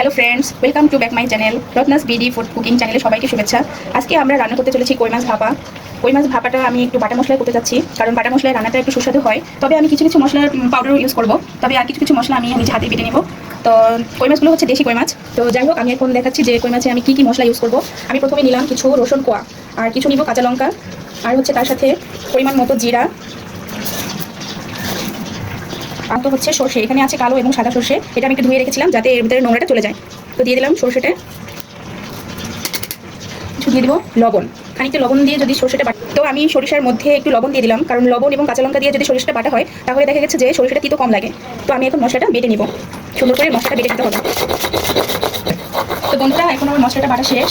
Hello friends, welcome to back my channel Ratna's BD food cooking চ্যানেলে সবাইকে শুভেচ্ছা। আজকে আমরা রান্না করতে চলেছি কই মাছ ভাপা। কই মাছ ভাপাটা আমি একটু বাটা মশলায় করতে যাচ্ছি, কারণ বাটা মশলায় রান্নাটা একটু সুস্বাদু হয়। তবে আমি কিছু কিছু মশলার পাউডারও ইউজ করব, তবে আর কিছু কিছু মশলা আমি নিজে হাতে বেটে নেব। তো কই মাছগুলো হচ্ছে দেশি কই মাছ। তো যাই হোক, আমি এখন দেখাচ্ছি যে কই মাছে আমি কী কী মশলা ইউজ করব। আমি প্রথমে নিলাম কিছু রসুন কোয়া, আর কিছু নিব কাঁচা লঙ্কা, আর হচ্ছে তার সাথে পরিমাণ মতো জিরা, আর তো হচ্ছে সর্ষে। এখানে আছে কালো এবং সাদা সর্ষে, এটা আমি একটু ধুয়ে রেখেছিলাম যাতে এর ভিতরে নোংরাটা চলে যায়। তো দিয়ে দিলাম সর্ষেটা, কিছু দিয়ে দিব লবণ, খানিকটা লবণ দিয়ে যদি সর্ষেটা বাটা। তো আমি সরিষার মধ্যে একটু লবণ দিয়ে দিলাম, কারণ লবণ এবং কাঁচা লঙ্কা দিয়ে যদি সরিষাটা বাটা হয় তাহলে দেখা গেছে যে সরিষাটা তিতো কম লাগে। তো আমি এখন মশলাটা বেটে নিব, সুন্দর করে মশলাটা বেটে নিতে হবে। তো বন্ধুরা, এখন আমার মশলাটা বাটা শেষ,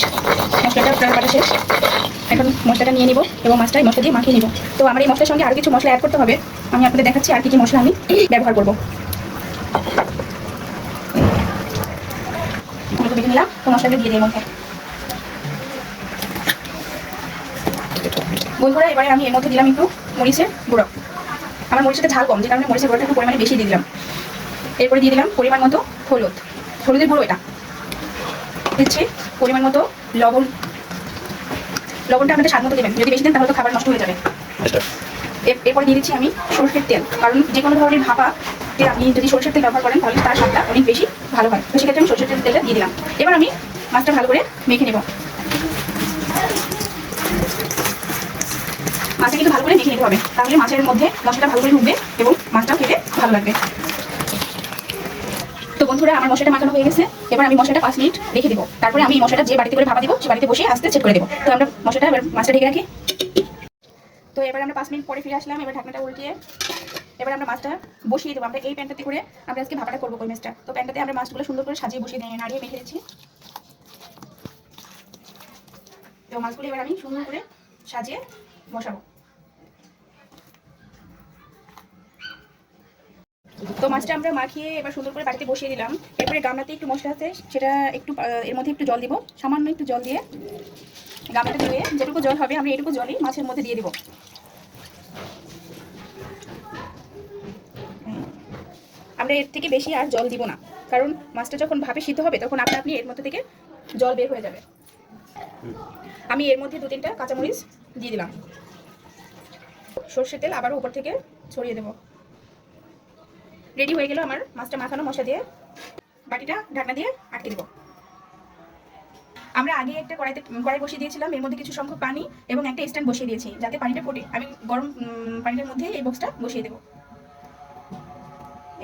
মশলাটা প্রায় বাটা শেষ। এখন মশলাটা নিয়ে নিব এবং মাছটা মশলা দিয়ে মাখিয়ে নিব। তো আমার এই মশলার সঙ্গে আরও কিছু মশলা অ্যাড করতে হবে, আমি আপনাদের দেখাচ্ছি আর কি কি মশলা আমি ব্যবহার করব। বেটে নিলাম, তো মশলাটা দিয়ে দিই মধ্যে। বন্ধুরা, এবারে আমি এর মধ্যে দিলাম একটু মরিচের গুঁড়ো। আমার মরিচটা ঝাল কম, যে কারণে মরিচের গুঁড়োটা একটু পরিমাণে বেশি দিয়ে দিলাম। এরপরে দিয়ে দিলাম পরিমাণ মতো হলুদ, হলুদের গুঁড়ো এটা দিচ্ছি। পরিমাণ মতো লবণ, লবণটা আপনাদের স্বাদ মতো দেবেন, যদি বেশি দেন তাহলে তো খাবার নষ্ট হয়ে যাবে। এরপরে দিয়ে দিচ্ছি আমি সরষের তেল, কারণ যে কোনো ধরনের ভাপাতে আপনি যদি সরষের তেল ব্যবহার করেন তাহলে তার স্বাদটা অনেক বেশি ভালো হয়। তো সেক্ষেত্রে আমি সরষের তেলটা দিয়ে দিলাম। এবার আমি মাছটা ভালো করে মেখে নেব। মাছটা কিন্তু ভালো করে মেখে নিতে হবে, তাহলে মাছের মধ্যে মশলাটা ভালো করে ঢুকবে এবং মাছটাও খেতে ভালো লাগবে। তো বন্ধুরা, আমার মশলাটা মাখানো হয়ে গেছে। এবার আমি মশলাটা 5 মিনিট রেখে দেবো, তারপরে আমি মশলাটা যে বাড়িতে করে ভাপা দিব সে বাড়িতে বসে আস্তে চেক করে দেবো। তো আমরা মশলাটা এবার মাছটা ঢেকে রাখি। তো এবার আমরা 5 মিনিট পরে ফিরে আসলাম। এবার ঢাকনাটা উল্টিয়ে এবার আমরা মাছটা বসিয়ে দেবো। আমরা এই প্যানটাতে করে আমরা আজকে ভাপাটা করবো কই মাছটা। তো প্যানটাতে আমরা মাছগুলো সুন্দর করে সাজিয়ে বসিয়ে দিয়ে নাড়িয়ে মেখে দিচ্ছি। তো মাছগুলো এবার আমি সুন্দর করে সাজিয়ে বসাবো। তো মাছটা আমরা মাখিয়ে এবার সুন্দর করে বাড়িতে বসিয়ে দিলাম। এরপরে গামলাতে একটু মশলা আছে, সেটা একটু এর মধ্যে একটু জল দিব, সামান্য একটু জল দিয়ে গামলাটা ধুয়ে যেটুকু জল হবে আমি এটুকু জলই মাছের মধ্যে দিয়ে দিব। আমরা এর থেকে বেশি আর জল দিব না, কারণ মাছটা যখন ভাপে সিদ্ধ হবে তখন আপনি এর মধ্যে থেকে জল বের হয়ে যাবে। আমি এর মধ্যে 2-3টা কাঁচামরিচ দিয়ে দিলাম। সর্ষের তেল আবারও উপর থেকে ছড়িয়ে দেব। রেডি হয়ে গেল আমার মাছটা মাখানো মশলা দিয়ে। বাটিটা ঢাকনা দিয়ে আটকে দেব। আমরা আগে একটা কড়াই বসিয়ে দিয়েছিলাম, এর মধ্যে কিছু সংখ্যক পানি এবং একটা স্ট্যান্ড বসিয়ে দিয়েছি যাতে পানিটা ফোটে। আমি গরম পানিটার মধ্যে এই বক্সটা বসিয়ে দেব।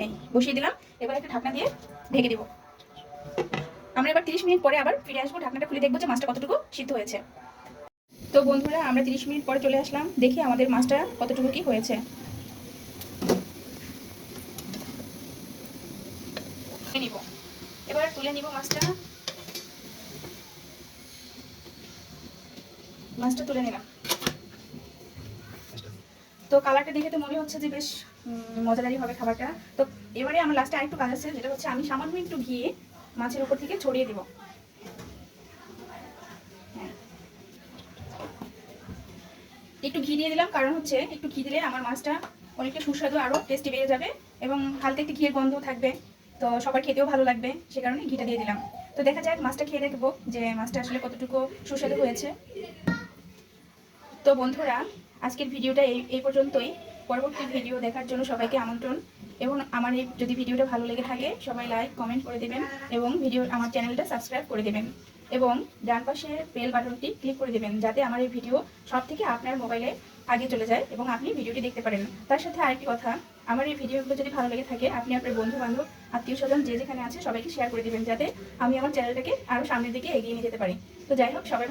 এই বসিয়ে দিলাম। এবার একটা ঢাকনা দিয়ে ঢেকে দেব। আমরা এবার 30 মিনিট পরে আবার ফিরে আসবো, ঢাকনাটা খুলে দেখবো যে মাছটা কতটুকু সিদ্ধ হয়েছে। তো বন্ধুরা, আমরা 30 মিনিট পরে চলে আসলাম, দেখি আমাদের মাছটা কতটুকু কি হয়েছে। এবার তুলে নিব মাছটা। মাছটা তুলে নিলাম। তো কালারটা দেখে তো মনে হচ্ছে যে বেশ মজাদারই হবে খাবারটা। তো এবারে আমার লাস্টে আরেকটু কাজ আছে, যেটা হচ্ছে আমি সামান্য একটু ঘি মাছের উপর থেকে ছড়িয়ে দেব। একটু ঘি দিয়ে দিলাম, কারণ হচ্ছে একটু ঘি দিলে আমার মাছটা অনেকটা সুস্বাদু আরও টেস্টি বেড়ে যাবে এবং হালকা একটু ঘিয়ের গন্ধ থাকবে, তো সবার খেতেও ভালো লাগবে, সে কারণে ঘিটা দিয়ে দিলাম। তো দেখা যাক মাছটা খেয়ে দেখবো যে মাছটা আসলে কতটুকু সুস্বাদু হয়েছে। তো বন্ধুরা, আজকের ভিডিওটা এই পর্যন্তই। পরবর্তী ভিডিও দেখার জন্য সবাইকে আমন্ত্রণ। এবং আমার এই যদি ভিডিওটা ভালো লেগে থাকে সবাই লাইক কমেন্ট করে দেবেন এবং আমার চ্যানেলটা সাবস্ক্রাইব করে দেবেন এবং ডান পাশের বেল বাটনটি ক্লিক করে দেবেন, যাতে আমার এই ভিডিও সব থেকে আপনার মোবাইলে আগে চলে যায় এবং আপনি ভিডিওটি দেখতে পারেন। তার সাথে আরেকটি কথা, আমার এই ভিডিওগুলো যদি ভালো লেগে থাকে আপনি আপনার বন্ধু বান্ধব আত্মীয় স্বজন যে যেখানে আছে সবাইকে শেয়ার করে দেবেন, যাতে আমি আমার চ্যানেলটাকে আরও সামনের দিকে এগিয়ে নিয়ে যেতে পারি। তো যাই হোক, সবাই